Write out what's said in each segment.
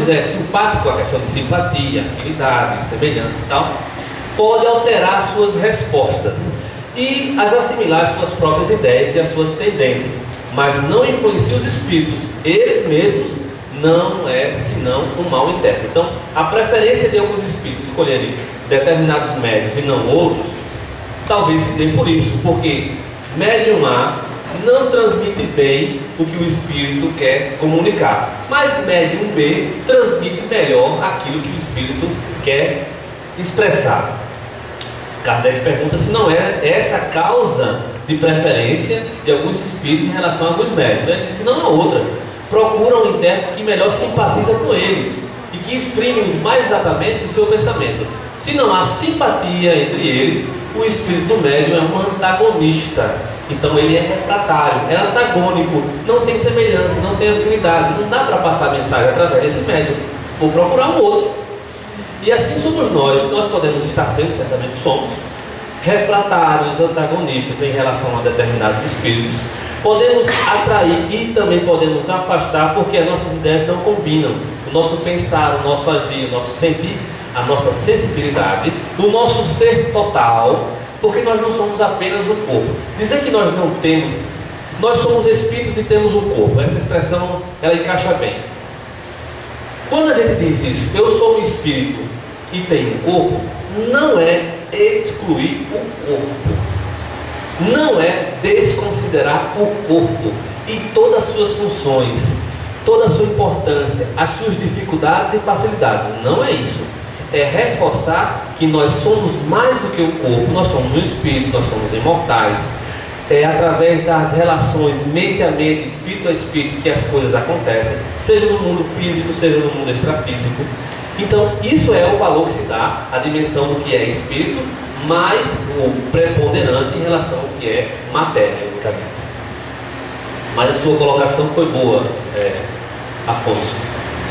fizer simpático, a questão de simpatia, afinidade, semelhança e tal, pode alterar suas respostas e as assimilar às suas próprias ideias e às suas tendências, mas não influencia os espíritos. Eles mesmos não é senão um mal interno. Então, a preferência de alguns espíritos escolherem determinados médiuns e não outros, talvez se dê por isso, porque médium A não transmite bem o que o espírito quer comunicar, mas médium B transmite melhor aquilo que o espírito quer expressar. Kardec pergunta se não é essa a causa de preferência de alguns espíritos em relação a alguns médiuns. Ele diz que não há outra. Procuram um intérprete que melhor simpatiza com eles e que exprime mais exatamente o seu pensamento. Se não há simpatia entre eles, o espírito do médium é um antagonista. Então ele é refratário, é antagônico, não tem semelhança, não tem afinidade. Não dá para passar a mensagem através desse médium. Vou procurar um outro. E assim somos nós podemos estar sendo, certamente somos, refratários, antagonistas em relação a determinados espíritos. Podemos atrair e também podemos afastar, porque as nossas ideias não combinam. O nosso pensar, o nosso agir, o nosso sentir, a nossa sensibilidade, o nosso ser total, porque nós não somos apenas o corpo. Dizer que nós não temos, nós somos espíritos e temos um corpo, essa expressão ela encaixa bem. Quando a gente diz isso, eu sou um espírito e tenho um corpo, não é excluir o corpo, não é desconsiderar o corpo e todas as suas funções, toda a sua importância, as suas dificuldades e facilidades. Não é isso. É reforçar que nós somos mais do que o corpo, nós somos um espírito, nós somos imortais. É através das relações mente a mente, espírito a espírito, que as coisas acontecem, seja no mundo físico, seja no mundo extrafísico. Então, isso é o valor que se dá à dimensão do que é espírito, mais o preponderante em relação ao que é matéria, unicamente. Mas a sua colocação foi boa, Afonso.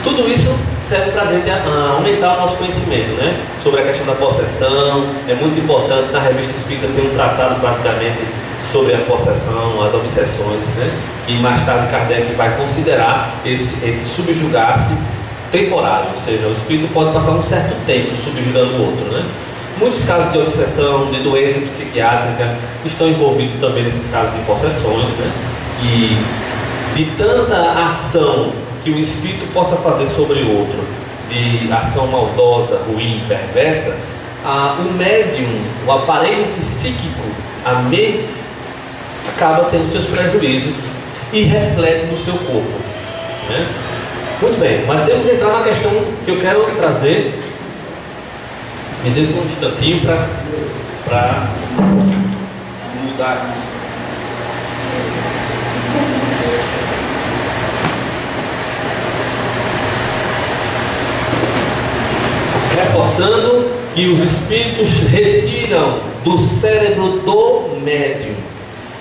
Tudo isso serve para a gente aumentar o nosso conhecimento, né? Sobre a questão da possessão. É muito importante, na Revista Espírita tem um tratado praticamente sobre a possessão, as obsessões, né? E mais tarde Kardec vai considerar esse subjugar-se temporário, ou seja, o espírito pode passar um certo tempo subjugando o outro, né? Muitos casos de obsessão, de doença psiquiátrica estão envolvidos também nesses casos de possessões, né? Que de tanta ação que o espírito possa fazer sobre o outro, de ação maldosa, ruim, perversa, o médium, o aparelho psíquico, a mente, acaba tendo seus prejuízos e reflete no seu corpo, né? Muito bem, mas temos que entrar na questão que eu quero trazer. Me deixa um instantinho para mudar aqui. Reforçando que os espíritos retiram do cérebro do médium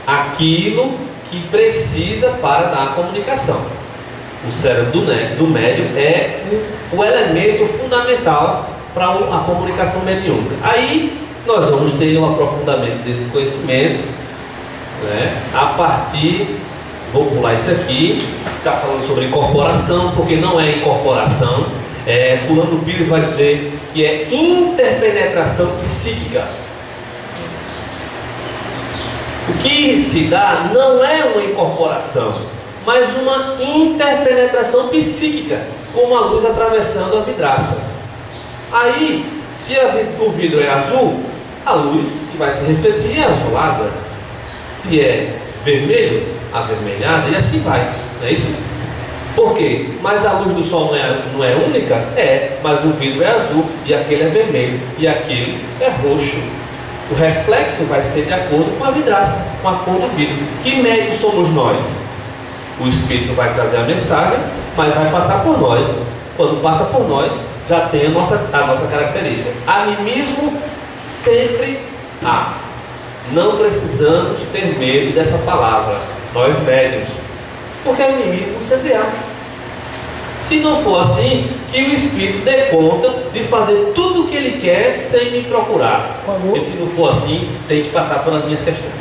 aquilo que precisa para dar a comunicação. O cérebro do médium é o elemento fundamental para a comunicação mediúnica. Aí nós vamos ter um aprofundamento desse conhecimento, né? A partir, vou pular isso aqui, está falando sobre incorporação, porque não é incorporação. Orlando Pires vai dizer que é interpenetração psíquica. O que se dá não é uma incorporação, mas uma interpenetração psíquica, como a luz atravessando a vidraça. Aí, se o vidro é azul, a luz que vai se refletir é azulada. Se é vermelho, avermelhada, e assim vai. Não é isso? Por quê? Mas a luz do sol não é única? É, mas o vidro é azul, e aquele é vermelho, e aquele é roxo. O reflexo vai ser de acordo com a vidraça, com a cor do vidro. Que médio somos nós? O espírito vai trazer a mensagem, mas vai passar por nós. Quando passa por nós, já tem a nossa característica. Animismo sempre há. Não precisamos ter medo dessa palavra, nós médiuns, porque animismo sempre há. Se não for assim, que o espírito dê conta de fazer tudo o que ele quer sem me procurar. Porque se não for assim, tem que passar pelas minhas questões.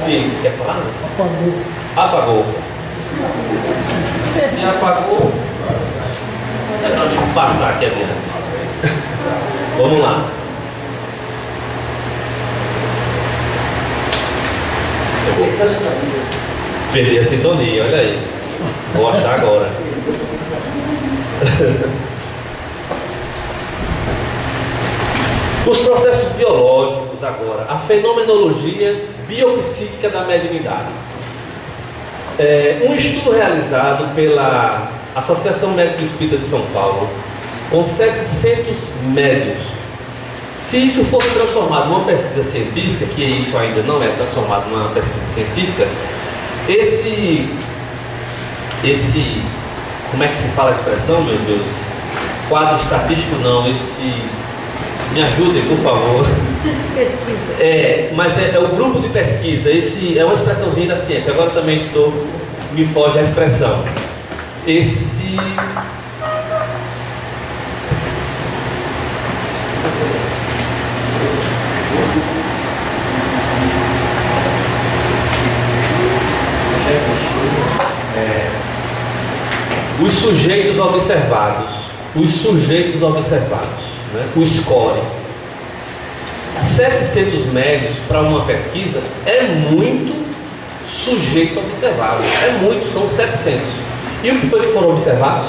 Sim, quer falar? Apagou. Se apagou, passar aqui adiante. Vamos lá. Perdi a sintonia, olha aí. Vou achar agora. Os processos biológicos agora, a fenomenologia biopsíquica da mediunidade. Um estudo realizado pela Associação Médica Espírita de São Paulo, com 700 médiuns. Se isso fosse transformado numa pesquisa científica, que isso ainda não é transformado numa pesquisa científica, esse como é que se fala a expressão, meu Deus? Quadro estatístico não, me ajudem, por favor. Pesquisa. Mas é o grupo de pesquisa, é uma expressãozinha da ciência, agora também me foge a expressão. Os sujeitos observados, né? O score. 700 médios para uma pesquisa é muito sujeito observado, são 700. E o que foi que foram observados?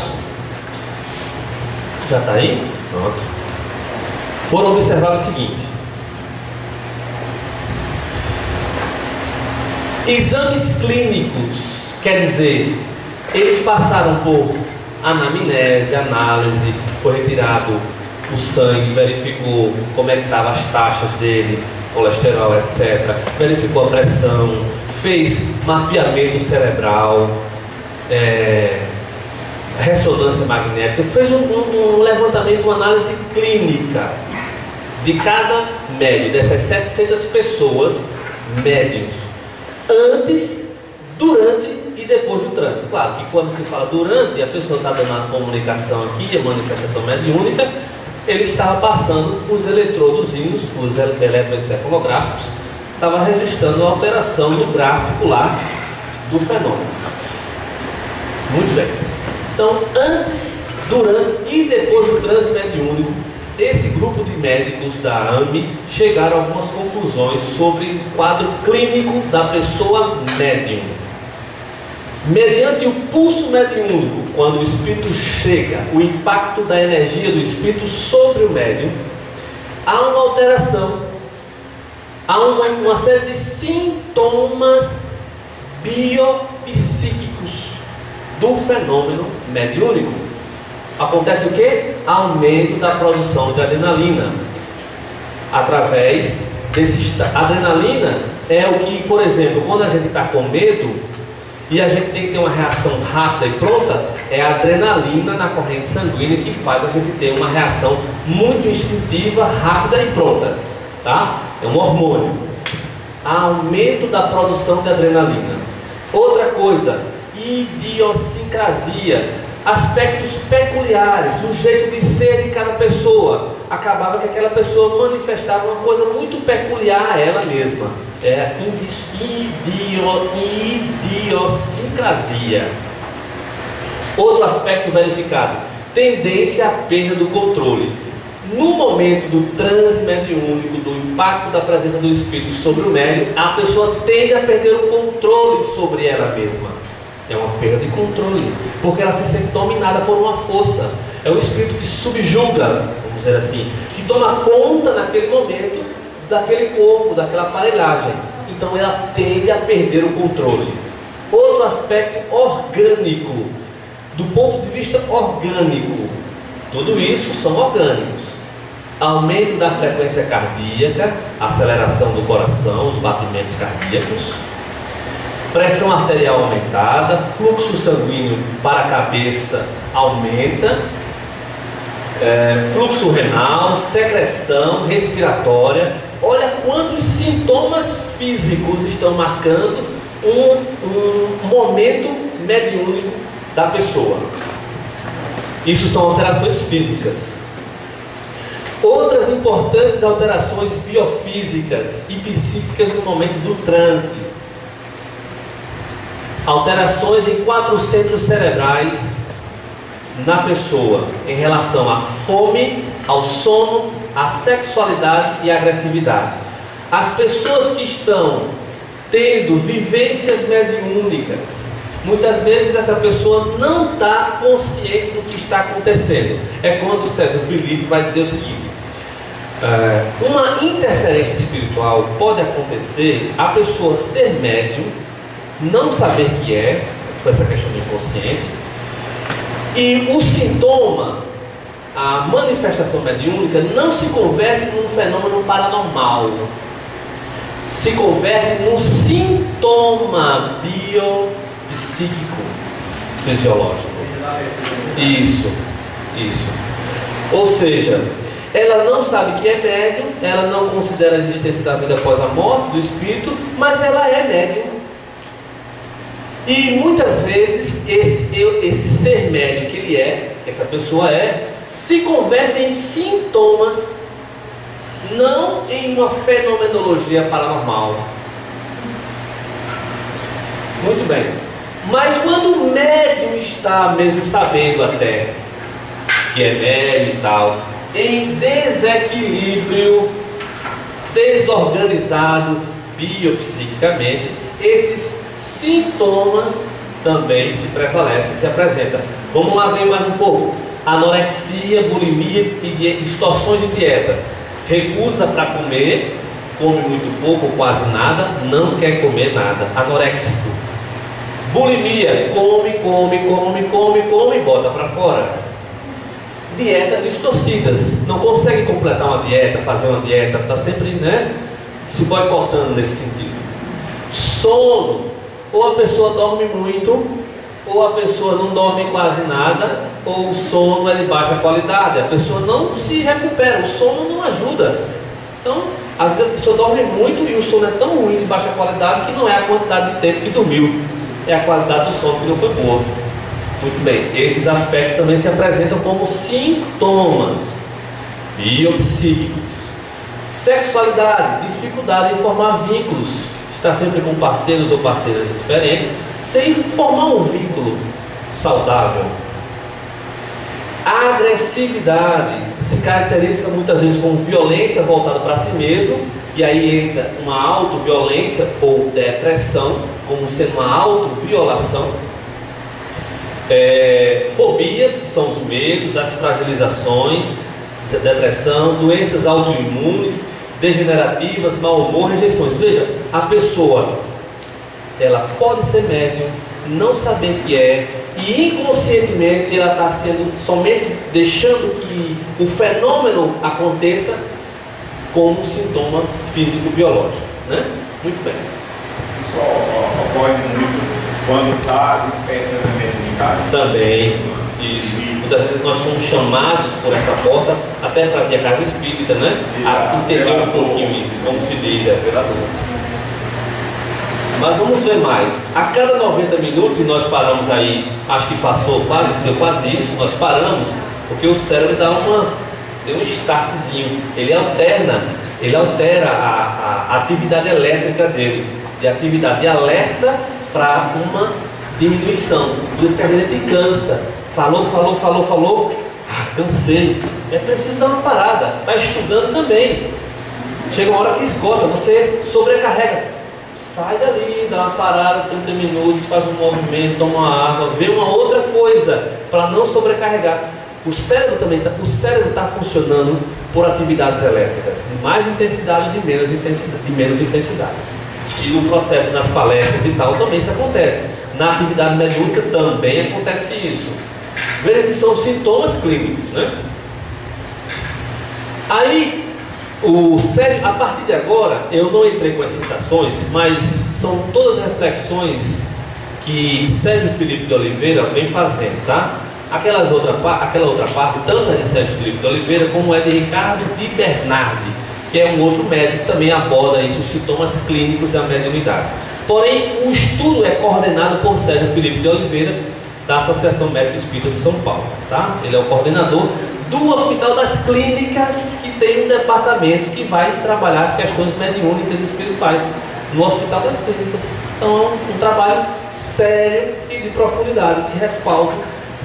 Já está aí? Pronto. Foram observados o seguinte: exames clínicos, quer dizer, eles passaram por anamnese, análise, foi retirado o sangue, verificou como é que estavam as taxas dele, colesterol, etc. Verificou a pressão, fez mapeamento cerebral, ressonância magnética, fez um levantamento, uma análise clínica de cada médium, dessas 700 pessoas médiums, antes, durante e depois do transe. Claro que quando se fala durante, a pessoa está dando a comunicação aqui, a manifestação mediúnica, ele estava passando os eletrodozinhos, os eletroencefalográficos, estava registrando a alteração do gráfico lá do fenômeno. Muito bem. Então, antes, durante e depois do transe mediúnico, esse grupo de médicos da AME chegaram a algumas conclusões sobre o quadro clínico da pessoa médium. Mediante o pulso mediúnico, quando o espírito chega, o impacto da energia do espírito sobre o médium, há uma alteração, há uma série de sintomas biopsíquicos do fenômeno mediúnico. Acontece o quê? Aumento da produção de adrenalina. Através desse adrenalina é o que, por exemplo, quando a gente está com medo e a gente tem que ter uma reação rápida e pronta, é a adrenalina na corrente sanguínea que faz a gente ter uma reação muito instintiva, rápida e pronta, tá? É um hormônio. Aumento da produção de adrenalina. Outra coisa, idiosincrasia, aspectos peculiares, o jeito de ser de cada pessoa. Acabava que aquela pessoa manifestava uma coisa muito peculiar a ela mesma. É idiosincrasia. Outro aspecto verificado, tendência à perda do controle. No momento do transe mediúnico, do impacto da presença do espírito sobre o médium, a pessoa tende a perder o controle sobre ela mesma. É uma perda de controle, porque ela se sente dominada por uma força. É o espírito que subjuga, vamos dizer assim, que toma conta naquele momento daquele corpo, daquela aparelhagem. Então ela tende a perder o controle. Outro aspecto orgânico, do ponto de vista orgânico, tudo isso são orgânicos. Aumento da frequência cardíaca, aceleração do coração, os batimentos cardíacos, pressão arterial aumentada, fluxo sanguíneo para a cabeça aumenta, fluxo renal, secreção respiratória. Olha quantos sintomas físicos estão marcando um momento mediúnico da pessoa. Isso são alterações físicas. Outras importantes alterações biofísicas e psíquicas no momento do transe. Alterações em 4 centros cerebrais na pessoa em relação à fome, ao sono, à sexualidade e à agressividade. As pessoas que estão tendo vivências mediúnicas, muitas vezes essa pessoa não está consciente do que está acontecendo. É quando o César Filipe vai dizer o seguinte: uma interferência espiritual pode acontecer, a pessoa ser médium, não saber que é, foi essa questão do inconsciente, e o sintoma, a manifestação mediúnica, não se converte num fenômeno paranormal, se converte num sintoma biopsíquico, fisiológico. Isso. Ou seja, ela não sabe que é médium, ela não considera a existência da vida após a morte, do espírito, mas ela é médium. E muitas vezes esse ser médium que ele é, que essa pessoa é, se converte em sintomas, não em uma fenomenologia paranormal. Muito bem. Mas quando o médium está mesmo sabendo até que é médium e tal, em desequilíbrio, desorganizado biopsiquicamente, esses sintomas também se prevalecem, se apresentam. Vamos lá ver mais um pouco. Anorexia, bulimia e distorções de dieta. Recusa para comer, come muito pouco ou quase nada, não quer comer nada. Anoréxico. Bulimia, come, bota para fora. Dietas distorcidas, não consegue completar uma dieta, fazer uma dieta, está sempre, se boicotando nesse sentido. Sono, ou a pessoa dorme muito, ou a pessoa não dorme quase nada, ou o sono é de baixa qualidade, a pessoa não se recupera, o sono não ajuda. Então, às vezes a pessoa dorme muito e o sono é tão ruim, de baixa qualidade, que não é a quantidade de tempo que dormiu, é a qualidade do sono que não foi boa. Muito bem, esses aspectos também se apresentam como sintomas biopsíquicos. Sexualidade, dificuldade em formar vínculos, estar sempre com parceiros ou parceiras diferentes, sem formar um vínculo saudável. A agressividade se caracteriza muitas vezes com violência voltada para si mesmo, e aí entra uma autoviolência ou depressão, como sendo uma autoviolação. Fobias, que são os medos, as fragilizações, depressão, doenças autoimunes, degenerativas, mau humor, rejeições. Veja, a pessoa, ela pode ser médium, não saber que é, e inconscientemente ela está sendo somente deixando que o fenômeno aconteça como um sintoma físico-biológico, né? Muito bem. Isso ocorre muito quando está despertando a mediunidade. Também, isso. Muitas vezes nós somos chamados por essa porta, até para a casa espírita, né? A entender um pouquinho isso, como se diz, pela dor. Mas vamos ver mais. A cada 90 minutos, e nós paramos aí, acho que passou deu quase isso, nós paramos, porque o cérebro deu um startzinho. Ele altera a atividade elétrica dele, de atividade de alerta para uma diminuição. Por isso que às vezes ele cansa. Falou, cansei. É preciso dar uma parada. Está estudando também. Chega uma hora que esgota, você sobrecarrega. Sai dali, dá uma parada, 30 minutos, faz um movimento, toma uma água, vê uma outra coisa para não sobrecarregar. O cérebro também está funcionando por atividades elétricas, de mais intensidade e de menos intensidade. E no processo, nas palestras e tal, também isso acontece. Na atividade mediúnica também acontece isso. Veja que são sintomas clínicos, né? Aí, a partir de agora, eu não entrei com as citações, mas são todas reflexões que Sérgio Filipe de Oliveira vem fazendo, tá? Aquela outra parte, tanto é de Sérgio Filipe de Oliveira, como é de Ricardo de Bernardi, que é um outro médico que também aborda isso, os sintomas clínicos da mediunidade. Porém, o estudo é coordenado por Sérgio Filipe de Oliveira, da Associação Médica Espírita de São Paulo, tá? Ele é o coordenador do Hospital das Clínicas, que tem um departamento que vai trabalhar as questões mediúnicas e espirituais no Hospital das Clínicas. Então é um trabalho sério e de profundidade, de respaldo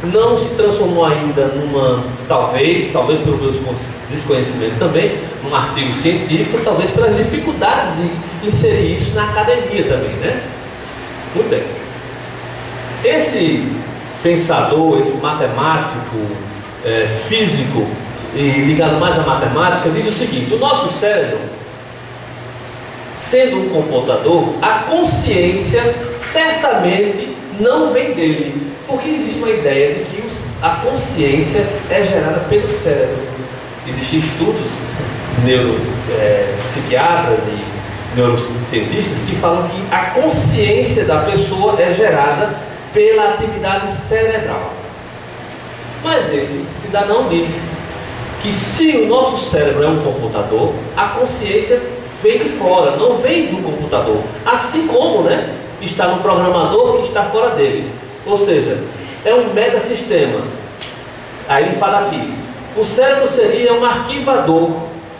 não se transformou ainda numa, talvez pelo meu desconhecimento também, num artigo científico, talvez pelas dificuldades de inserir isso na academia também, né? Muito bem. Esse pensador, esse matemático, físico e ligado mais à matemática, diz o seguinte: o nosso cérebro, sendo um computador, a consciência certamente não vem dele, porque existe uma ideia de que a consciência é gerada pelo cérebro. Existem estudos neuropsiquiatras e neurocientistas que falam que a consciência da pessoa é gerada pela atividade cerebral. Mas esse cidadão diz que se o nosso cérebro é um computador, a consciência vem de fora, não vem do computador, assim como, né, está no programador que está fora dele, ou seja, é um metasistema. Aí ele fala aqui, o cérebro seria um arquivador,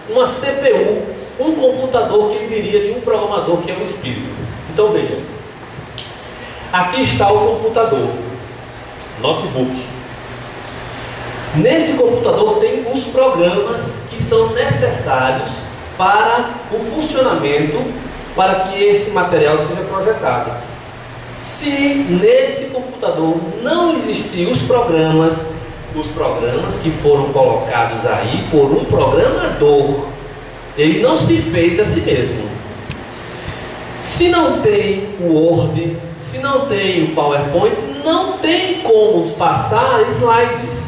uma CPU, um computador que viria de um programador que é um espírito. Então veja, aqui está o computador, notebook. Nesse computador tem os programas que são necessários para o funcionamento, para que esse material seja projetado. Se nesse computador não existir os programas que foram colocados aí por um programador, ele não se fez a si mesmo. Se não tem o Word, se não tem o PowerPoint, não tem como passar slides.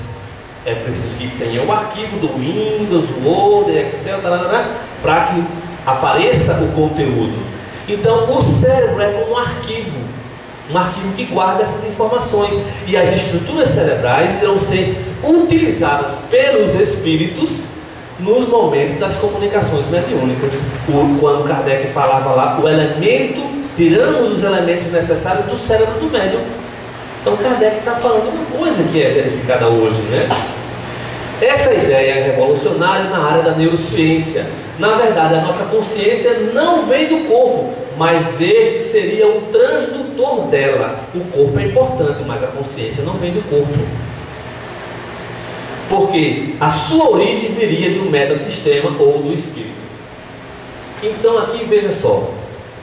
É preciso que tenha o arquivo do Windows, Word, Excel, para que apareça o conteúdo. Então o cérebro é como um arquivo que guarda essas informações, e as estruturas cerebrais irão ser utilizadas pelos espíritos nos momentos das comunicações mediúnicas. Quando Kardec falava lá, o elemento, tiramos os elementos necessários do cérebro do médium. Então Kardec está falando uma coisa que é verificada hoje, né? Essa ideia é revolucionária na área da neurociência. Na verdade, a nossa consciência não vem do corpo, mas este seria o transdutor dela. O corpo é importante, mas a consciência não vem do corpo, porque a sua origem viria de um metasistema ou do espírito. Então aqui veja só,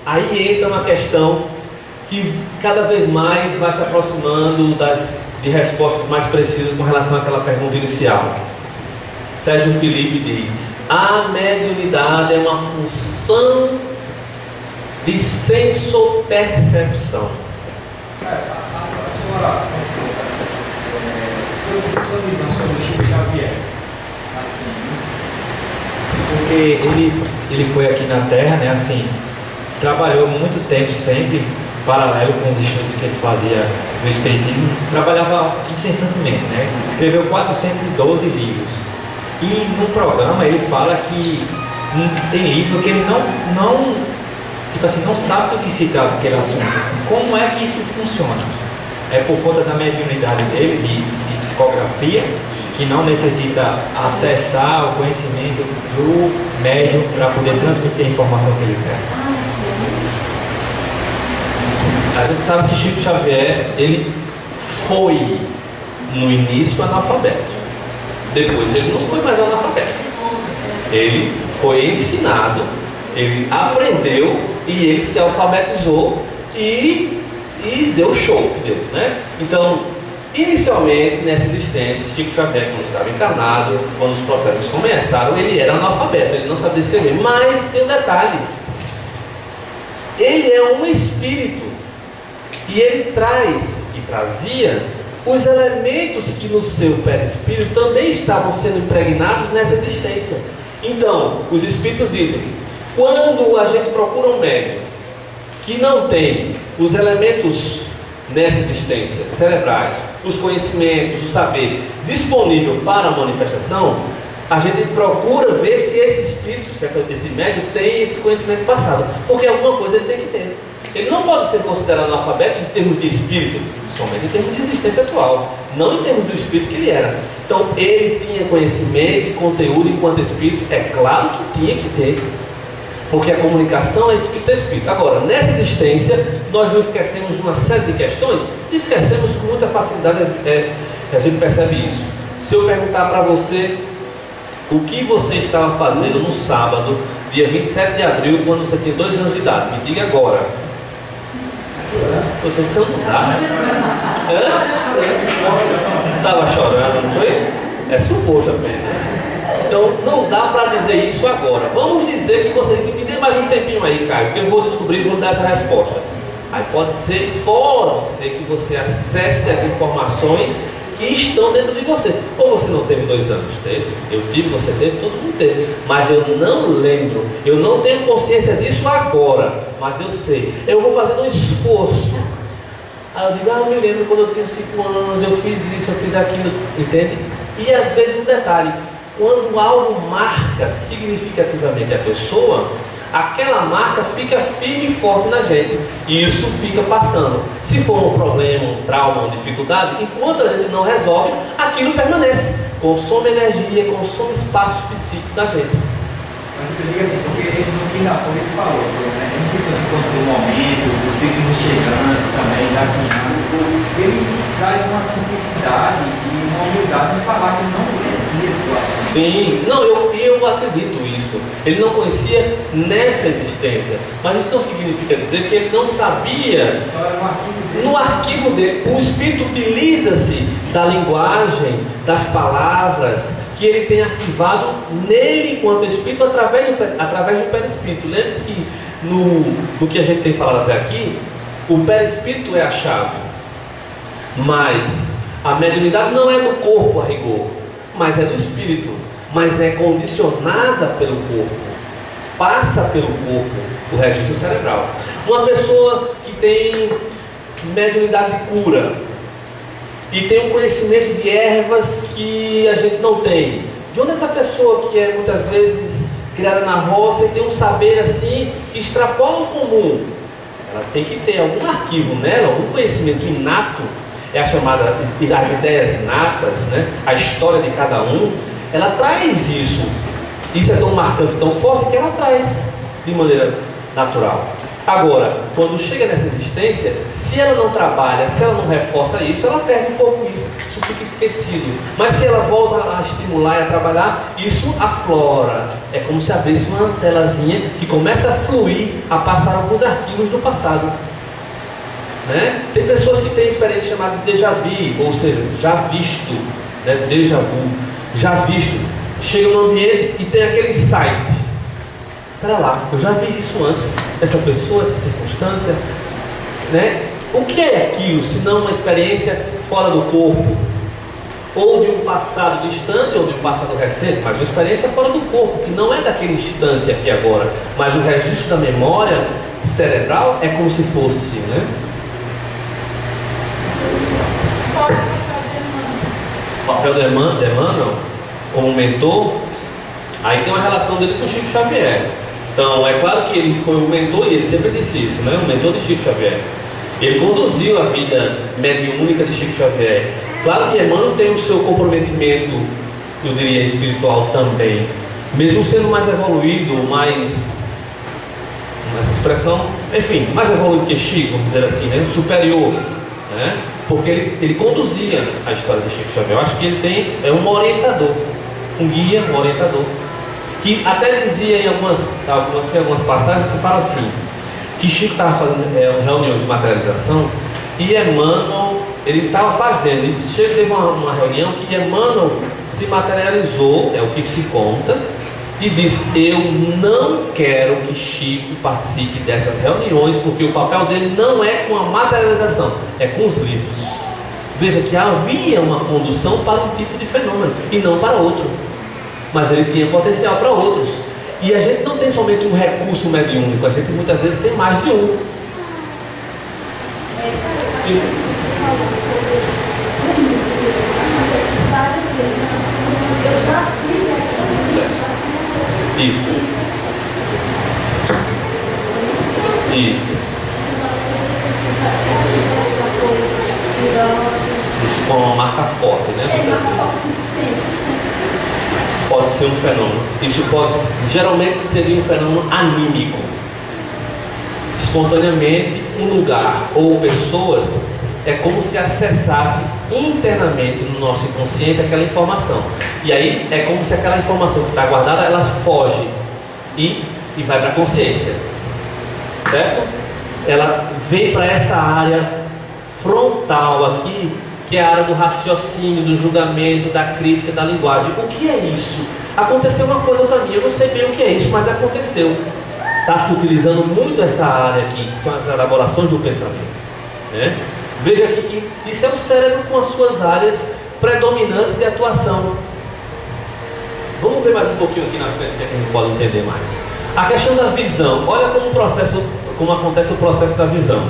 aí entra uma questão que cada vez mais vai se aproximando de respostas mais precisas com relação àquela pergunta inicial. Sérgio Felipe diz: a mediunidade é uma função de sensopercepção. Sua visão sobre Chico Xavier, assim, porque ele foi aqui na Terra, né, assim, trabalhou muito tempo sempre, paralelo com os estudos que ele fazia no Espiritismo, trabalhava incessantemente, né, escreveu 412 livros, e no programa ele fala que tem livro que ele não sabe do que se trata aquele assunto. Como é que isso funciona? É por conta da mediunidade dele, de psicografia, que não necessita acessar o conhecimento do médium para poder transmitir a informação que ele quer. A gente sabe que Chico Xavier, ele foi no início analfabeto, depois ele não foi mais analfabeto, ele foi ensinado, ele aprendeu e ele se alfabetizou e deu show, né? Então, inicialmente, nessa existência, Chico Xavier, quando estava encarnado, quando os processos começaram, ele era analfabeto, ele não sabia escrever. Mas tem um detalhe: ele é um espírito, e ele trazia os elementos que no seu perispírito também estavam sendo impregnados nessa existência. Então, os espíritos dizem: quando a gente procura um médium que não tem os elementos nessa existência cerebrais, os conhecimentos, o saber disponível para a manifestação, a gente procura ver se esse espírito, se esse médium tem esse conhecimento passado, porque alguma coisa ele tem que ter. Ele não pode ser considerado analfabeto em termos de espírito, somente em termos de existência atual, não em termos do espírito que ele era. Então ele tinha conhecimento e conteúdo enquanto espírito, é claro que tinha que ter, porque a comunicação é espírito a espírito. Agora, nessa existência, nós não esquecemos de uma série de questões, esquecemos com muita facilidade, a gente percebe isso. Se eu perguntar para você o que você estava fazendo no sábado, dia 27 de abril, quando você tinha 2 anos de idade, me diga agora. Vocês são mudados? Estava chorando, não foi? É suposto apenas. Então não dá para dizer isso agora. Vamos dizer que você me dê mais um tempinho aí, Caio, que eu vou descobrir e vou dar essa resposta. Aí pode ser que você acesse as informações que estão dentro de você. Ou você não teve 2 anos? Teve. Eu tive, você teve, todo mundo teve. Mas eu não lembro. Eu não tenho consciência disso agora. Mas eu sei. Eu vou fazendo um esforço. Aí eu digo, eu me lembro quando eu tinha 5 anos, eu fiz isso, eu fiz aquilo. Entende? E às vezes um detalhe. Quando algo marca significativamente a pessoa, aquela marca fica firme e forte na gente, e isso fica passando. Se for um problema, um trauma, uma dificuldade, enquanto a gente não resolve, aquilo permanece, consome energia, consome espaço psíquico da gente. Mas eu digo assim, porque ele no fim da folha ele falou, né? Eu não sei se eu encontro o momento, os pedidos chegando também, da caminhada, ele traz uma simplicidade e uma humildade de falar que ele não conhecia a situação. Sim, não, eu acredito isso. Ele não conhecia nessa existência, mas isso não significa dizer que ele não sabia. No arquivo dele, o Espírito utiliza-se da linguagem, das palavras que ele tem arquivado nele enquanto Espírito através do perispírito. Lembre-se que no que a gente tem falado até aqui, o perispírito é a chave, mas a mediunidade não é do corpo a rigor, mas é do espírito, mas é condicionada pelo corpo, passa pelo corpo, o registro cerebral. Uma pessoa que tem mediunidade de cura e tem um conhecimento de ervas que a gente não tem, de onde essa pessoa que é muitas vezes criada na roça e tem um saber assim que extrapola o comum, ela tem que ter algum arquivo nela, algum conhecimento inato, é a chamada as ideias inatas, né? A história de cada um, ela traz isso. Isso é tão marcante, tão forte que ela traz de maneira natural. Agora, quando chega nessa existência, se ela não trabalha, se ela não reforça isso, ela perde um pouco isso fica esquecido. Mas se ela volta a estimular e a trabalhar, isso aflora. É como se abrisse uma telazinha que começa a fluir, a passar alguns arquivos do passado. Né? Tem pessoas que têm experiência chamada de déjà vu, ou seja, já visto, né? Déjà vu, já visto. Chega no ambiente e tem aquele insight. Espera lá, eu já vi isso antes, essa pessoa, essa circunstância, né? O que é aquilo, se não uma experiência fora do corpo, ou de um passado distante, ou de um passado recente, mas uma experiência fora do corpo, que não é daquele instante aqui agora, mas o registro da memória cerebral é como se fosse, né? O papel do Emmanuel como mentor, aí tem uma relação dele com o Chico Xavier. Então, é claro que ele foi o mentor, e ele sempre disse isso, né? O mentor de Chico Xavier. Ele conduziu a vida mediúnica de Chico Xavier. Claro que Emmanuel tem o seu comprometimento, eu diria, espiritual também. Mesmo sendo mais evoluído, mais... essa expressão, enfim, mais evoluído que Chico, vamos dizer assim, né? Superior, né? Porque ele conduzia a história de Chico Xavier. Eu acho que ele é um orientador, um guia, um orientador. Que até dizia em algumas passagens que fala assim, que Chico estava fazendo reuniões de materialização e Emmanuel, ele estava fazendo, e Chico teve uma reunião que Emmanuel se materializou, é o que se conta, e disse: eu não quero que Chico participe dessas reuniões, porque o papel dele não é com a materialização, é com os livros. Veja que havia uma condução para um tipo de fenômeno e não para outro, mas ele tinha potencial para outros. E a gente não tem somente um recurso mediúnico, a gente muitas vezes tem mais de um. Sim. Você falou sobre acontece várias vezes. Eu já vi Isso. Isso. Isso com uma marca forte, né? Pode ser um fenômeno. Isso geralmente seria um fenômeno anímico. Espontaneamente, um lugar ou pessoas é como se acessasse internamente no nosso inconsciente aquela informação. E aí é como se aquela informação que está guardada, ela foge e vai para a consciência, certo? Ela vem para essa área frontal aqui, que é a área do raciocínio, do julgamento, da crítica, da linguagem. O que é isso? Aconteceu uma coisa para mim, eu não sei bem o que é isso, mas aconteceu. Está se utilizando muito essa área aqui, que são as elaborações do pensamento, né? Veja aqui que isso é o cérebro com as suas áreas predominantes de atuação. Vamos ver mais um pouquinho aqui na frente, que a gente pode entender mais. A questão da visão, olha como acontece o processo da visão.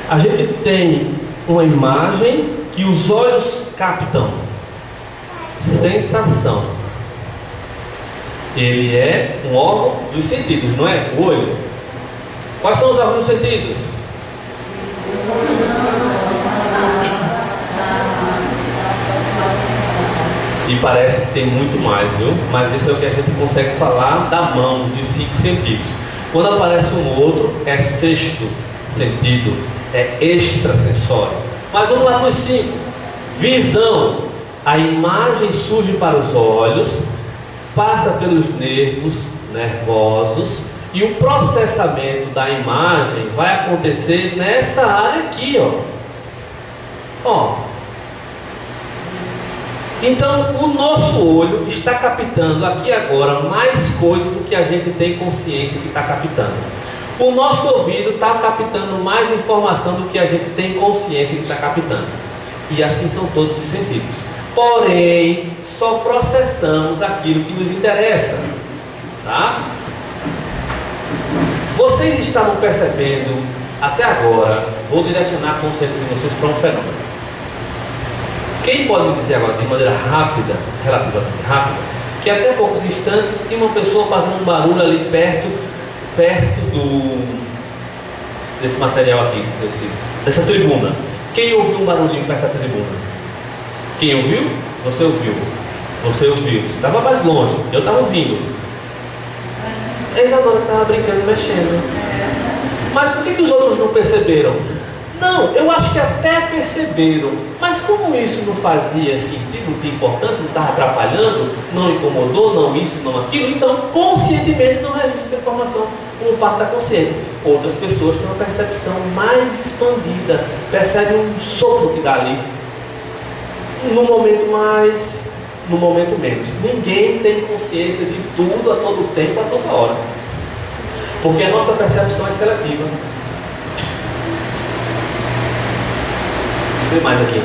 A gente tem uma imagem que os olhos captam. Sensação. Ele é um órgão dos sentidos, não é? O olho. Quais são os órgãos dos sentidos? E parece que tem muito mais, viu? Mas esse é o que a gente consegue falar da mão, dos 5 sentidos. Quando aparece um outro, é sexto sentido, é extrasensório. Mas vamos lá para os 5. Visão. A imagem surge para os olhos, passa pelos nervos nervosos e o processamento da imagem vai acontecer nessa área aqui, ó. Então o nosso olho está captando aqui agora mais coisas do que a gente tem consciência que está captando. O nosso ouvido está captando mais informação do que a gente tem consciência que está captando. E assim são todos os sentidos. Porém, só processamos aquilo que nos interessa, tá? Vocês estavam percebendo até agora, vou direcionar a consciência de vocês para um fenômeno. Quem pode me dizer agora de maneira rápida, relativamente rápida, que até poucos instantes tinha uma pessoa fazendo um barulho ali perto desse material aqui, dessa tribuna? Quem ouviu um barulhinho perto da tribuna? Quem ouviu? Você ouviu. Você ouviu. Você estava mais longe. Eu estava ouvindo. A Isadora estava brincando, mexendo. Mas por que os outros não perceberam? Não, eu acho que até perceberam. Mas como isso não fazia sentido, não tinha importância, não estava atrapalhando, não incomodou, não isso, não aquilo, então conscientemente não registra essa informação como parte da consciência. Outras pessoas têm uma percepção mais expandida, percebem um sopro que dá ali. No momento mais, no momento menos. Ninguém tem consciência de tudo a todo tempo, a toda hora. Porque a nossa percepção é seletiva. Tem mais aqui.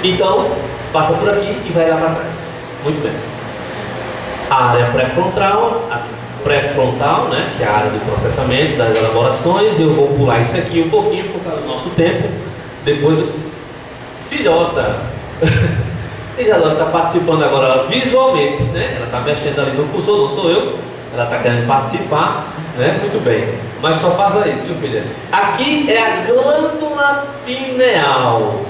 Então, passa por aqui e vai lá para trás. Muito bem. A área pré-frontal, né, que é a área do processamento, das elaborações. Eu vou pular isso aqui um pouquinho por causa do nosso tempo. Depois, filhota. Isadora está participando agora visualmente, né? Ela está mexendo ali no cursor, não sou eu. Ela está querendo participar, né? Muito bem. Mas só faça isso, viu, filha? Aqui é a glândula pineal.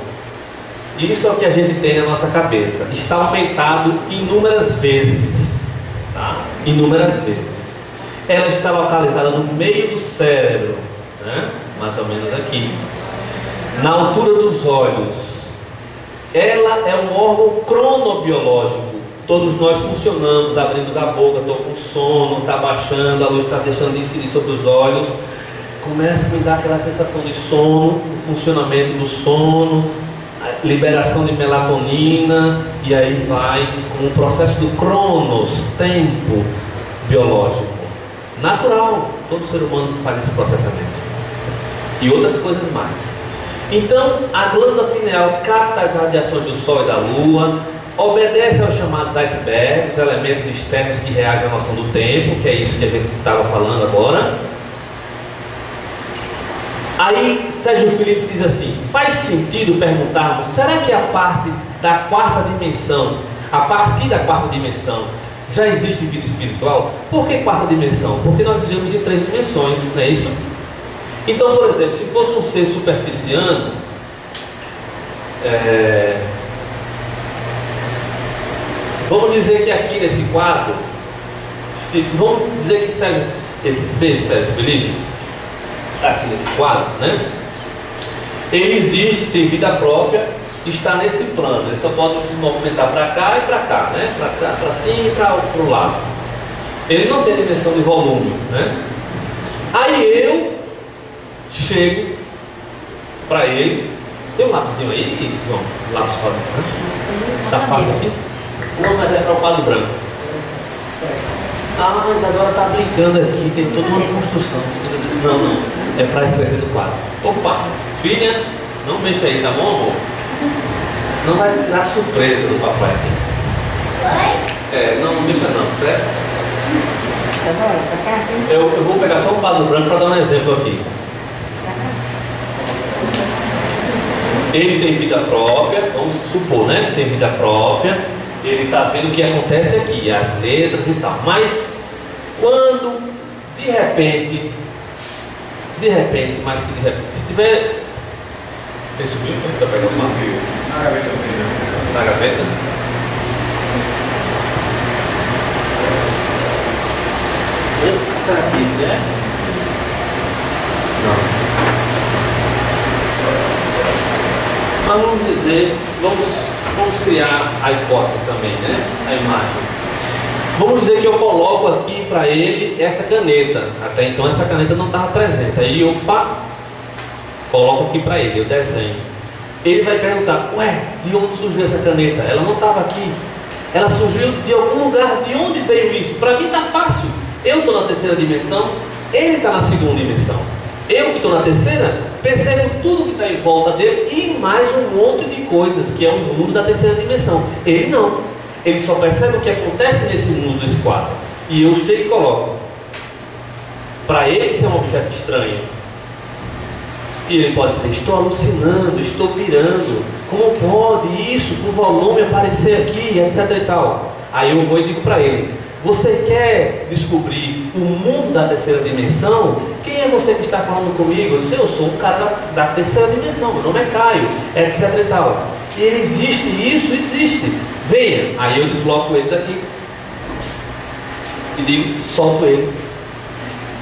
Isso é o que a gente tem na nossa cabeça. Está aumentado inúmeras vezes, tá? Inúmeras vezes. Ela está localizada no meio do cérebro, né? Mais ou menos aqui, na altura dos olhos. Ela é um órgão cronobiológico. Todos nós funcionamos, abrimos a boca, estou com sono, está baixando, a luz está deixando de incidir sobre os olhos. Começa a me dar aquela sensação de sono, o funcionamento do sono, a liberação de melatonina, e aí vai com o processo do cronos, tempo biológico. Natural, todo ser humano faz esse processamento. E outras coisas mais. Então, a glândula pineal capta as radiações do Sol e da Lua, obedece aos chamados icebergs, os elementos externos que reagem à noção do tempo, que é isso que a gente estava falando agora. Aí, Sérgio Felipe diz assim: faz sentido perguntarmos, será que a parte da quarta dimensão, a partir da quarta dimensão, já existe vida espiritual? Por que quarta dimensão? Porque nós vivemos em 3 dimensões, não é isso? Então, por exemplo, se fosse um ser superficiano, vamos dizer que aqui nesse quadro, vamos dizer que esse ser, Sérgio Felipe, está aqui nesse quadro, né? Ele existe, tem vida própria, está nesse plano, ele só pode se movimentar para cá e para cá, né? Para cima e para o lado. Ele não tem dimensão de volume, né? Aí eu chego para ele. Tem um lápisinho aí, João? Lápis para né? Tá fácil aqui? Não, mas é para o quadro branco. Ah, mas agora está brincando aqui, tem toda uma construção. Não, é para escrever no quadro. Opa, filha, não mexa aí, tá bom, amor? Senão vai dar surpresa do papai aqui. Não mexa não, certo? Eu vou pegar só um quadro branco para dar um exemplo aqui. Ele tem vida própria, vamos supor, né? Tem vida própria, ele está vendo o que acontece aqui, as letras e tal. Mas quando de repente, se tiver. Ele subiu, está pegando uma na gaveta. Será que isso é? Não. Mas vamos dizer, vamos criar a hipótese também, né? A imagem. Vamos dizer que eu coloco aqui para ele essa caneta. Até então essa caneta não estava presente. Aí eu coloco aqui para ele, eu desenho. Ele vai perguntar, ué, de onde surgiu essa caneta? Ela não estava aqui. Ela surgiu de algum lugar. De onde veio isso? Para mim está fácil. Eu estou na terceira dimensão, ele está na segunda dimensão. Eu que estou na terceira, percebo tudo que está em volta dele e mais um monte de coisas, que é o mundo da terceira dimensão. Ele não. Ele só percebe o que acontece nesse mundo, nesse quadro. E eu chego e coloco. Para ele isso é um objeto estranho. E ele pode dizer, estou alucinando, estou pirando. Como pode isso, com volume, aparecer aqui, etc e tal. Aí eu vou e digo para ele, você quer descobrir o mundo da terceira dimensão? Quem é você que está falando comigo? Eu sou um cara da terceira dimensão, meu nome é Caio, etc e tal. E ele existe, isso existe. Venha. Aí eu desloco ele daqui e digo, solto ele.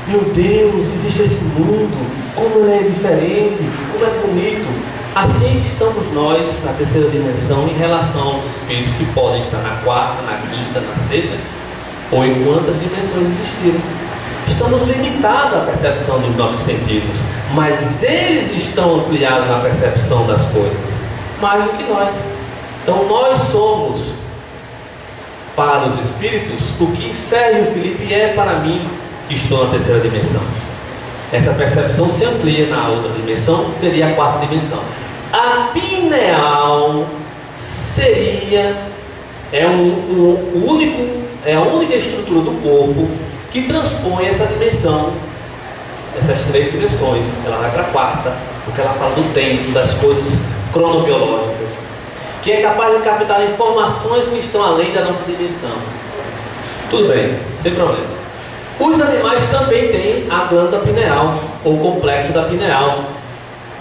Meu Deus, existe esse mundo, como ele é diferente, como é bonito. Assim estamos nós na terceira dimensão em relação aos espíritos que podem estar na quarta, na quinta, na sexta, ou em quantas dimensões existirem. Estamos limitados à percepção dos nossos sentidos, mas eles estão ampliados na percepção das coisas, mais do que nós. Então nós somos, para os espíritos, o que Sérgio Felipe é para mim, que estou na terceira dimensão. Essa percepção se amplia na outra dimensão, seria a quarta dimensão. A pineal seria, é a única estrutura do corpo que transpõe essa dimensão, essas três dimensões. Ela vai para a quarta, porque ela fala do tempo, das coisas cronobiológicas, que é capaz de captar informações que estão além da nossa dimensão. Tudo bem, sem problema. Os animais também têm a glândula pineal, ou complexo da pineal,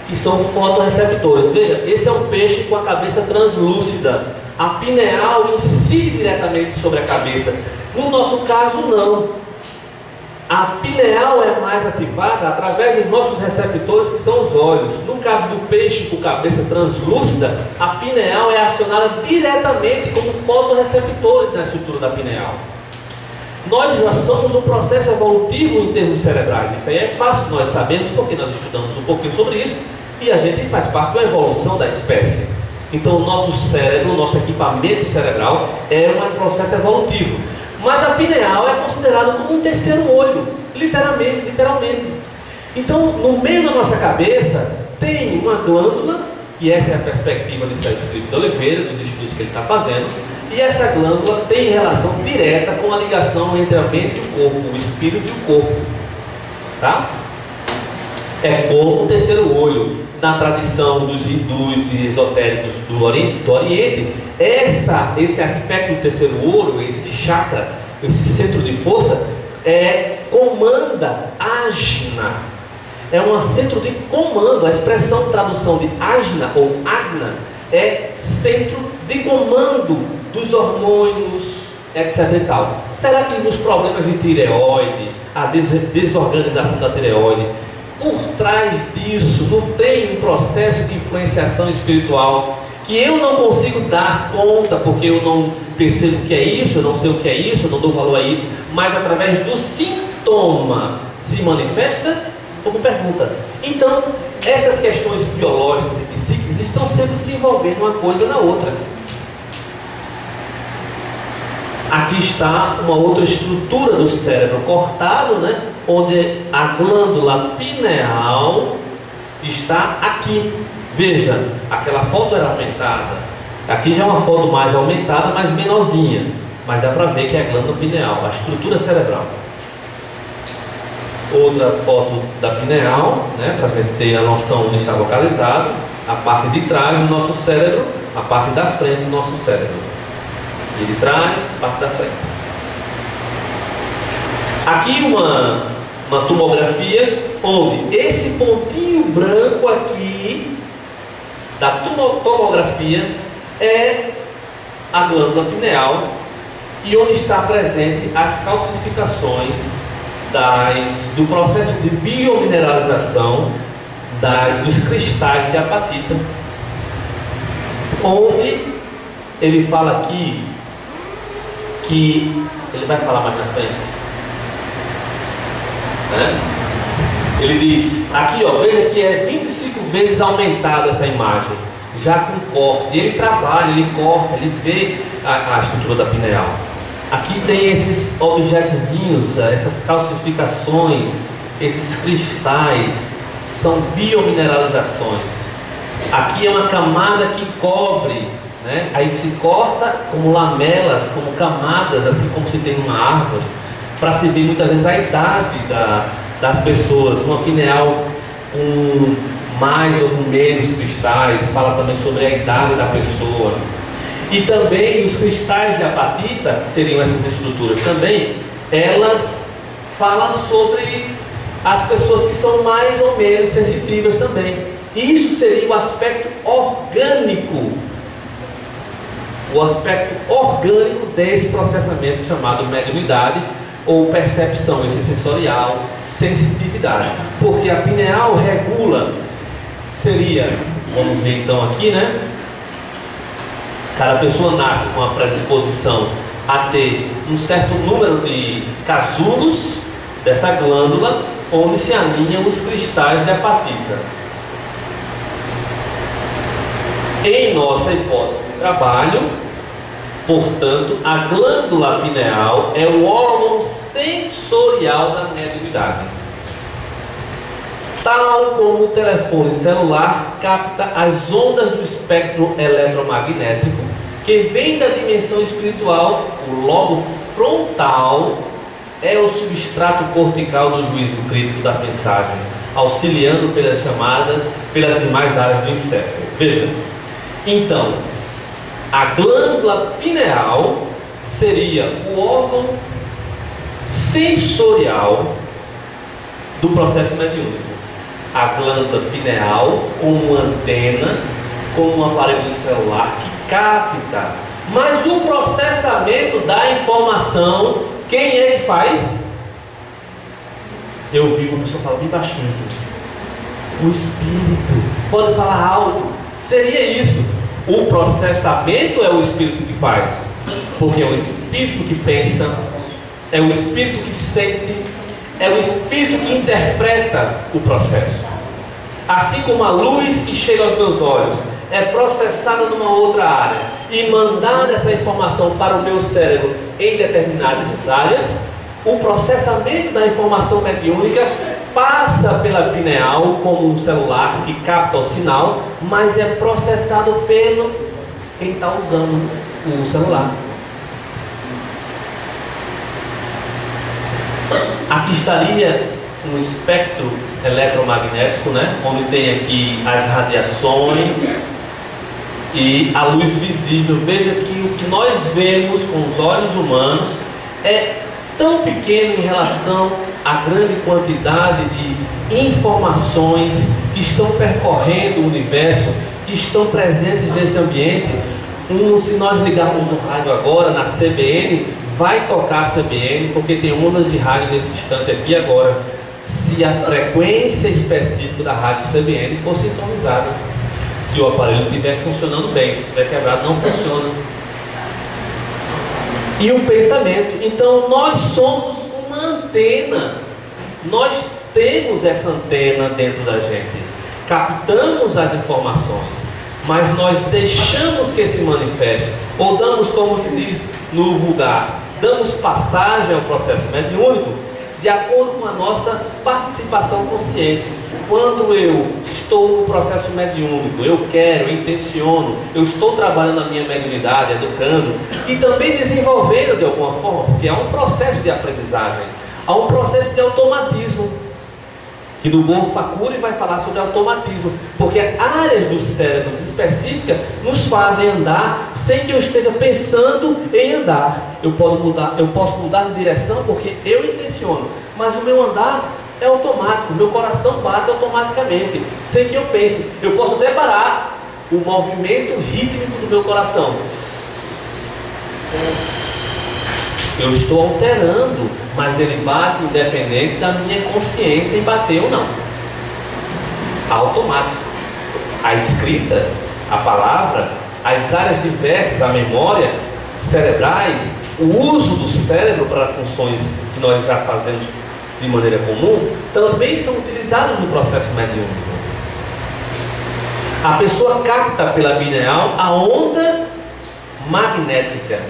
que são fotorreceptores. Veja, esse é um peixe com a cabeça translúcida. A pineal incide diretamente sobre a cabeça. No nosso caso, não. A pineal é mais ativada através dos nossos receptores, que são os olhos. No caso do peixe com cabeça translúcida, a pineal é acionada diretamente como fotorreceptores na estrutura da pineal. Nós já somos um processo evolutivo em termos cerebrais. Isso aí é fácil, nós sabemos, porque nós estudamos um pouquinho sobre isso, e a gente faz parte da evolução da espécie. Então o nosso cérebro, o nosso equipamento cerebral é um processo evolutivo. Mas a pineal é considerada como um terceiro olho, literalmente. Então, no meio da nossa cabeça tem uma glândula, e essa é a perspectiva de Sérgio Felipe de Oliveira, dos estudos que ele está fazendo. E essa glândula tem relação direta com a ligação entre a mente e o corpo, o espírito e o corpo. Tá? É como o terceiro olho. Na tradição dos hindus e esotéricos do Oriente, esse aspecto do terceiro olho, esse chakra, esse centro de força, comanda ajna. É um centro de comando. A expressão, tradução de ajna ou agna, é centro de comando dos hormônios, etc e tal. Será que nos problemas de tireoide, a desorganização da tireoide, por trás disso não tem um processo de influenciação espiritual que eu não consigo dar conta, porque eu não percebo o que é isso, eu não sei o que é isso, eu não dou valor a isso, mas através do sintoma se manifesta como pergunta. Então, essas questões biológicas e psíquicas estão sempre se envolvendo uma coisa na outra. Aqui está uma outra estrutura do cérebro cortado, né? Onde a glândula pineal está aqui. Veja, aquela foto era aumentada. Aqui já é uma foto mais aumentada, mas menorzinha. Mas dá para ver que é a glândula pineal, a estrutura cerebral. Outra foto da pineal, né? Para a gente ter a noção onde está localizado. A parte de trás do nosso cérebro, a parte da frente do nosso cérebro. E de trás, parte da frente. Aqui uma tomografia, onde esse pontinho branco aqui da tomografia é a glândula pineal e onde está presente as calcificações do processo de biomineralização dos cristais de apatita, onde ele fala aqui que ele vai falar mais na frente, né? Ele diz aqui, ó, veja que é 25 vezes aumentada essa imagem, já com corte. Ele trabalha, ele corta, ele vê a estrutura da pineal. Aqui tem esses objetozinhos, essas calcificações, esses cristais, são biomineralizações. Aqui é uma camada que cobre, né? Aí se corta como lamelas, como camadas, assim como se tem uma árvore, para se ver muitas vezes a idade das pessoas. Uma pineal com mais ou com menos cristais, fala também sobre a idade da pessoa. E também os cristais de apatita, que seriam essas estruturas também, elas falam sobre as pessoas que são mais ou menos sensitivas também. Isso seria o aspecto orgânico. O aspecto orgânico desse processamento chamado mediunidade ou percepção extrasensorial, sensitividade. Porque a pineal regula, seria, vamos ver então aqui, né? Cada pessoa nasce com a predisposição a ter um certo número de casulos dessa glândula, onde se alinham os cristais de apatita. Em nossa hipótese de trabalho, portanto, a glândula pineal é o órgão sensorial da mediunidade. Tal como o telefone celular capta as ondas do espectro eletromagnético que vem da dimensão espiritual, o lobo frontal é o substrato cortical do juízo crítico da mensagem, auxiliando pelas demais áreas do encéfalo. Veja, então, a glândula pineal seria o órgão sensorial do processo mediúnico. A glândula pineal como antena, como um aparelho celular que capta. Mas o processamento da informação, quem é que faz? Eu vi uma pessoa falar bem baixinho aqui. O espírito. Pode falar alto. Seria isso. O processamento é o espírito que faz. Porque é o espírito que pensa, é o espírito que sente, é o espírito que interpreta o processo. Assim como a luz que chega aos meus olhos é processada numa outra área e mandada essa informação para o meu cérebro em determinadas áreas, o processamento da informação mediúnica passa pela pineal como um celular que capta o sinal, mas é processado pelo quem está usando o celular. Aqui estaria um espectro eletromagnético, né? Onde tem aqui as radiações e a luz visível. Veja que o que nós vemos com os olhos humanos é tão pequeno em relação à grande quantidade de informações que estão percorrendo o universo, que estão presentes nesse ambiente. Se nós ligarmos o rádio agora na CBN, vai tocar a CBN, porque tem ondas de rádio nesse instante aqui agora. Se a frequência específica da rádio CBN for sintonizada, se o aparelho estiver funcionando bem. Se estiver quebrado, não funciona. E o pensamento. Então nós somos uma antena. Nós temos essa antena dentro da gente. Captamos as informações, mas nós deixamos que se manifeste, ou damos, como se diz no vulgar, damos passagem ao processo mediúnico de acordo com a nossa participação consciente. Quando eu estou no processo mediúnico, eu quero, eu intenciono, eu estou trabalhando a minha mediunidade, educando e também desenvolvendo de alguma forma, porque há um processo de aprendizagem, há um processo de automatismo. E no Borro Facuri vai falar sobre automatismo, porque áreas dos cérebros específicas nos fazem andar sem que eu esteja pensando em andar. Eu posso mudar de direção porque eu intenciono, mas o meu andar é automático, meu coração bate automaticamente, sem que eu pense. Eu posso até parar o movimento rítmico do meu coração. Eu estou alterando, mas ele bate independente da minha consciência em bater ou não. Automático. A escrita, a palavra, as áreas diversas, a memória, cerebrais, o uso do cérebro para funções que nós já fazemos de maneira comum, também são utilizados no processo mediúnico. A pessoa capta pela pineal a onda magnética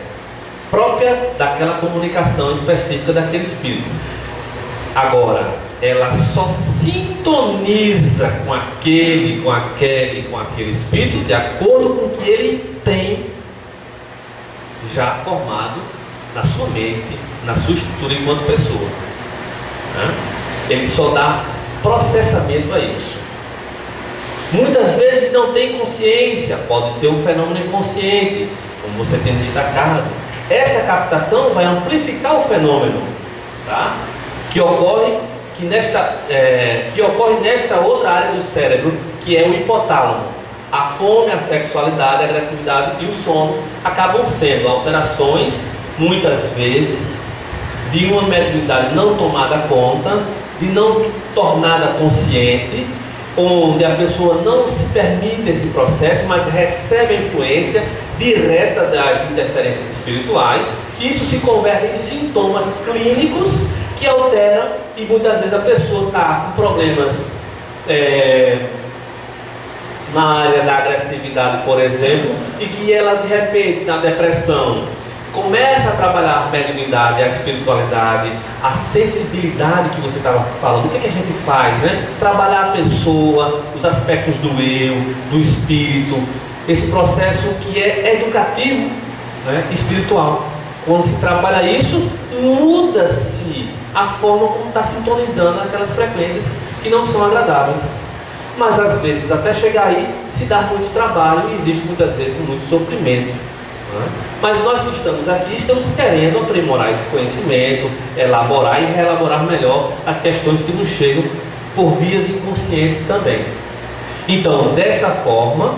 própria daquela comunicação específica daquele espírito. Agora, ela só sintoniza com aquele espírito de acordo com o que ele tem já formado na sua mente, na sua estrutura enquanto pessoa. Ele só dá processamento a isso. Muitas vezes não tem consciência, pode ser um fenômeno inconsciente, como você tem destacado. Essa captação vai amplificar o fenômeno, tá? que ocorre nesta outra área do cérebro, que é o hipotálamo. A fome, a sexualidade, a agressividade e o sono acabam sendo alterações, muitas vezes, de uma mediunidade não tomada conta, de não tornada consciente, onde a pessoa não se permite esse processo, mas recebe a influência direta das interferências espirituais. Isso se converte em sintomas clínicos que alteram, e muitas vezes a pessoa está com problemas na área da agressividade, por exemplo, e que ela de repente na depressão começa a trabalhar a mediunidade, a espiritualidade, a sensibilidade que você estava falando. O que a gente faz, né? Trabalhar a pessoa, os aspectos do eu, do espírito, esse processo que é educativo, né? Espiritual. Quando se trabalha isso, muda-se a forma como está sintonizando aquelas frequências que não são agradáveis. Mas às vezes, até chegar aí, se dá muito trabalho e existe muitas vezes muito sofrimento. Mas nós que estamos aqui, estamos querendo aprimorar esse conhecimento, elaborar e reelaborar melhor as questões que nos chegam por vias inconscientes também. Então, dessa forma,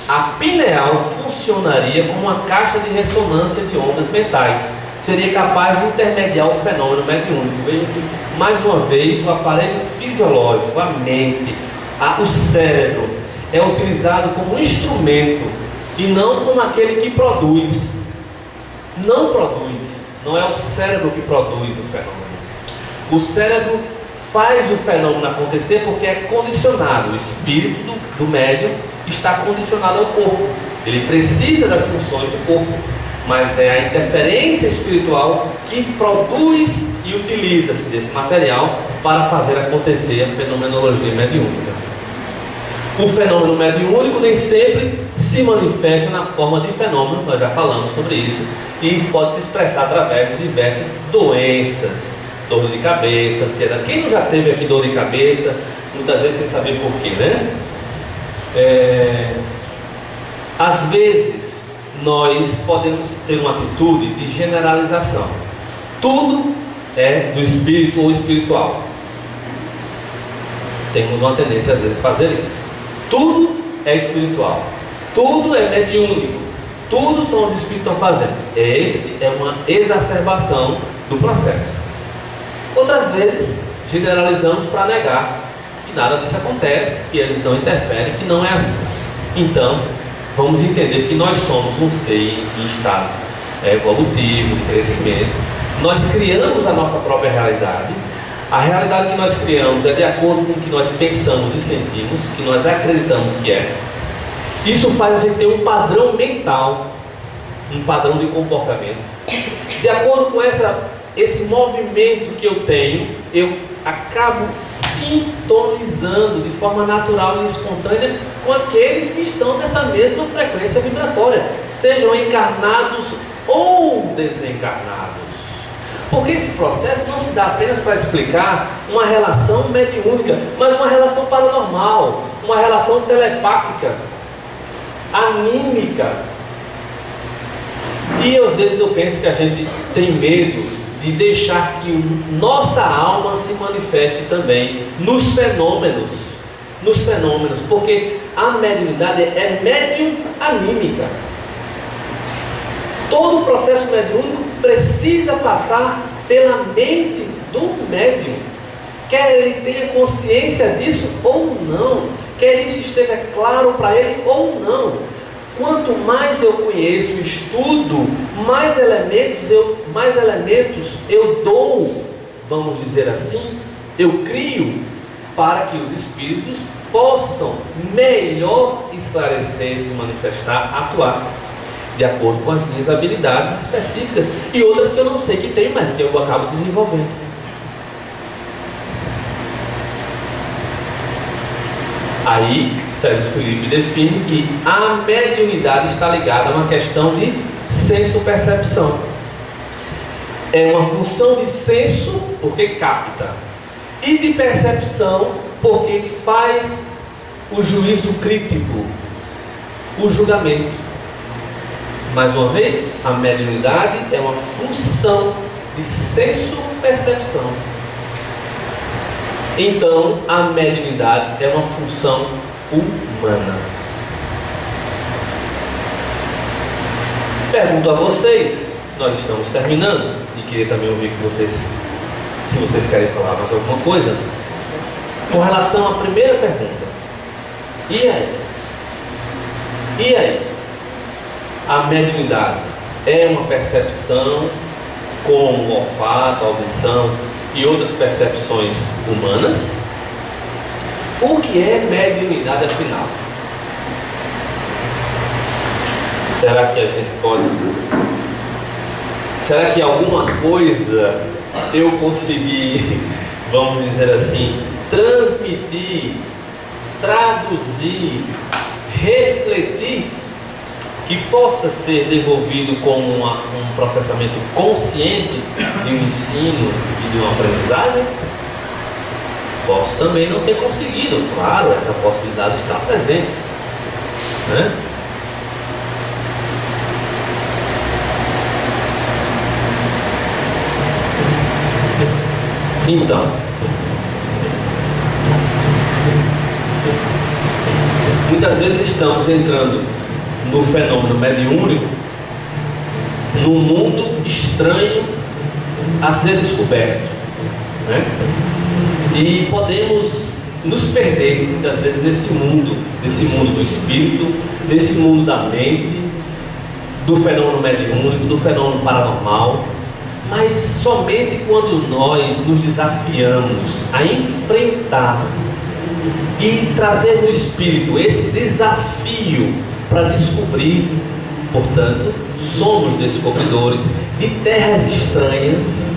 a pineal funcionaria como uma caixa de ressonância de ondas mentais. Seria capaz de intermediar o fenômeno mediúnico. Veja que, mais uma vez, o aparelho fisiológico, a mente, o cérebro, é utilizado como instrumento e não como aquele que produz. Não produz. Não é o cérebro que produz o fenômeno. O cérebro faz o fenômeno acontecer porque é condicionado. O espírito do médium está condicionado ao corpo. Ele precisa das funções do corpo, mas é a interferência espiritual que produz e utiliza-se desse material para fazer acontecer a fenomenologia mediúnica. O fenômeno mediúnico nem sempre se manifesta na forma de fenômeno, nós já falamos sobre isso, e isso pode se expressar através de diversas doenças, dor de cabeça, ansiedade. Quem não já teve aqui dor de cabeça, muitas vezes sem saber porquê, né? Às vezes nós podemos ter uma atitude de generalização. Tudo é do espírito ou espiritual. Temos uma tendência às vezes a fazer isso. Tudo é espiritual, tudo é mediúnico, tudo são os espíritos que estão fazendo. Esse é uma exacerbação do processo. Outras vezes generalizamos para negar que nada disso acontece, que eles não interferem, que não é assim. Então, vamos entender que nós somos um ser em estado evolutivo, de crescimento. Nós criamos a nossa própria realidade. A realidade que nós criamos é de acordo com o que nós pensamos e sentimos, que nós acreditamos que é. Isso faz a gente ter um padrão mental, um padrão de comportamento. De acordo com esse movimento que eu tenho, eu acabo sintonizando de forma natural e espontânea com aqueles que estão nessa mesma frequência vibratória, sejam encarnados ou desencarnados. Porque esse processo não se dá apenas para explicar uma relação mediúnica, mas uma relação paranormal, uma relação telepática, anímica. E às vezes eu penso que a gente tem medo de deixar que nossa alma se manifeste também nos fenômenos, porque a mediunidade é médium anímica. Todo o processo mediúnico precisa passar pela mente do médium, quer ele tenha consciência disso ou não, quer isso esteja claro para ele ou não. Quanto mais eu conheço, estudo, mais elementos eu dou, vamos dizer assim, eu crio para que os espíritos possam melhor esclarecer, se manifestar, atuar de acordo com as minhas habilidades específicas e outras que eu não sei que tenho, mas que eu acabo desenvolvendo. Aí, Sérgio Felipe define que a mediunidade está ligada a uma questão de senso-percepção. É uma função de senso, porque capta, e de percepção, porque faz o juízo crítico, o julgamento. Mais uma vez, a mediunidade é uma função de senso-percepção. Então, a mediunidade é uma função humana. Pergunto a vocês, nós estamos terminando, e queria também ouvir com vocês, se vocês querem falar mais alguma coisa, com relação à primeira pergunta. E aí? E aí? A mediunidade é uma percepção como o olfato, a audição e outras percepções humanas? O que é mediunidade afinal? Será que a gente pode... Será que alguma coisa eu consegui, vamos dizer assim, transmitir, traduzir, refletir, que possa ser devolvido como um processamento consciente de um ensino e de uma aprendizagem? Posso também não ter conseguido, claro, essa possibilidade está presente, né? Então, muitas vezes estamos entrando no fenômeno mediúnico, num mundo estranho a ser descoberto, né? E podemos nos perder muitas vezes nesse mundo do espírito, desse mundo da mente, do fenômeno mediúnico, do fenômeno paranormal, mas somente quando nós nos desafiamos a enfrentar e trazer no espírito esse desafio para descobrir. Portanto, somos descobridores de terras estranhas,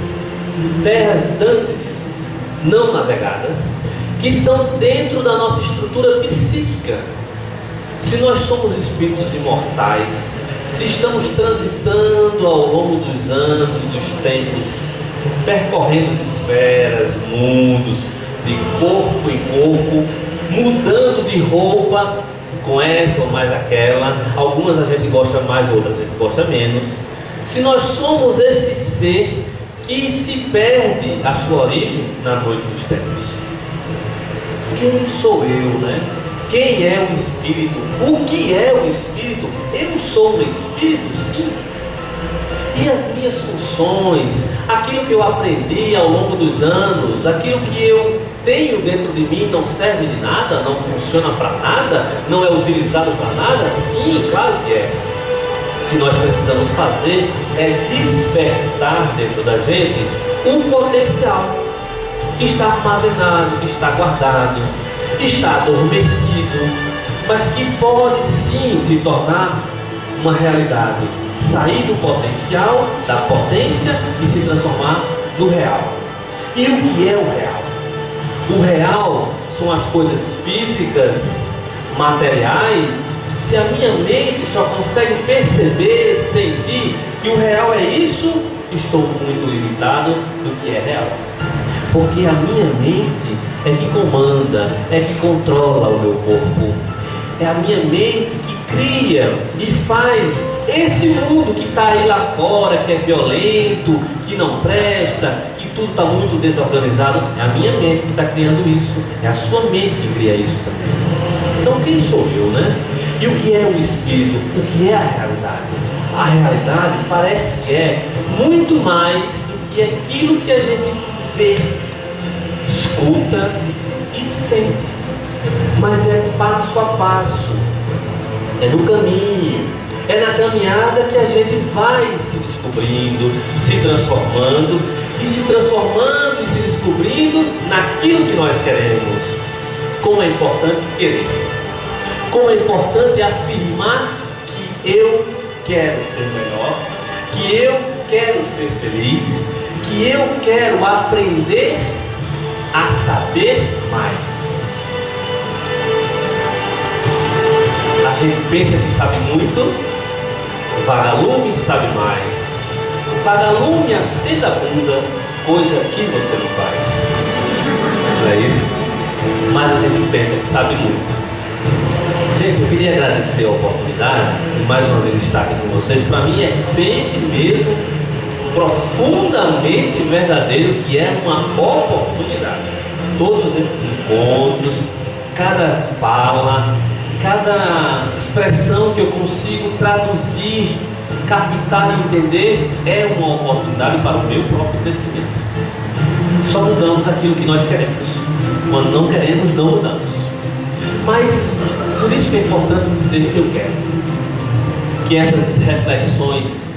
terras dantes não navegadas, que estão dentro da nossa estrutura psíquica. Se nós somos espíritos imortais, se estamos transitando ao longo dos anos, dos tempos, percorrendo esferas, mundos, de corpo em corpo, mudando de roupa, com essa ou mais aquela, algumas a gente gosta mais, outras a gente gosta menos. Se nós somos esse ser que se perde a sua origem na noite dos tempos, quem sou eu, né? Quem é o Espírito? O que é o Espírito? Eu sou um Espírito, sim. E e as minhas funções, aquilo que eu aprendi ao longo dos anos, aquilo que eu tenho dentro de mim não serve de nada, não funciona para nada, não é utilizado para nada? Sim, claro que é. O que nós precisamos fazer é despertar dentro da gente um potencial que está armazenado, que está guardado, está adormecido, mas que pode sim se tornar uma realidade. Sair do potencial, da potência e se transformar no real. E o que é o real? O real são as coisas físicas, materiais. Se a minha mente só consegue perceber, sentir que o real é isso, estou muito limitado do que é real. Porque a minha mente é que comanda, é que controla o meu corpo. É a minha mente que cria e faz esse mundo que está aí lá fora, que é violento, que não presta, que tudo está muito desorganizado. É a minha mente que está criando isso. É a sua mente que cria isso também. Então quem sou eu, né? E o que é o Espírito? O que é a realidade? A realidade parece que é muito mais do que aquilo que a gente vê, escuta e sente. Mas é passo a passo, é no caminho, é na caminhada que a gente vai se descobrindo, se transformando e se descobrindo naquilo que nós queremos. Como é importante querer, como é importante afirmar que eu quero ser melhor, que eu quero ser feliz, que eu quero aprender a saber mais. A gente pensa que sabe muito, vagalume sabe mais. Vagalume acenda a bunda, coisa que você não faz. Não é isso? Mas a gente pensa que sabe muito. Gente, eu queria agradecer a oportunidade de mais uma vez estar aqui com vocês. Para mim é sempre mesmo profundamente verdadeiro que é uma oportunidade. Todos esses encontros, cada fala, cada expressão que eu consigo traduzir, captar e entender é uma oportunidade para o meu próprio crescimento. Só mudamos aquilo que nós queremos. Quando não queremos, não mudamos. Mas por isso que é importante dizer que eu quero que essas reflexões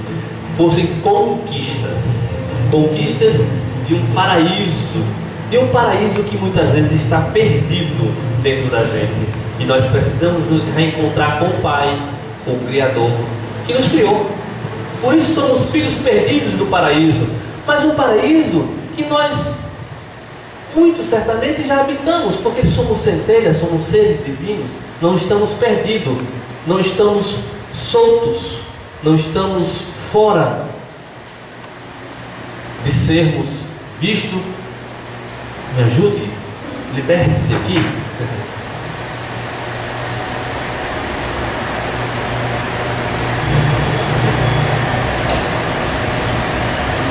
fossem conquistas, conquistas de um paraíso que muitas vezes está perdido dentro da gente. E nós precisamos nos reencontrar com o Pai, com o Criador, que nos criou. Por isso somos filhos perdidos do paraíso, mas um paraíso que nós muito certamente já habitamos, porque somos centelhas, somos seres divinos. Não estamos perdidos, não estamos soltos, não estamos fora de sermos vistos. Me ajude, liberte-se aqui.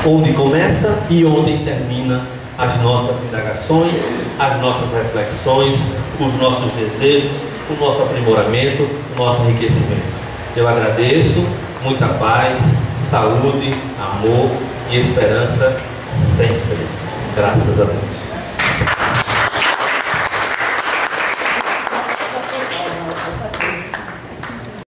Onde começa e onde termina as nossas indagações, as nossas reflexões, os nossos desejos, o nosso aprimoramento, o nosso enriquecimento. Eu agradeço, muita paz, saúde, amor e esperança sempre. Graças a Deus.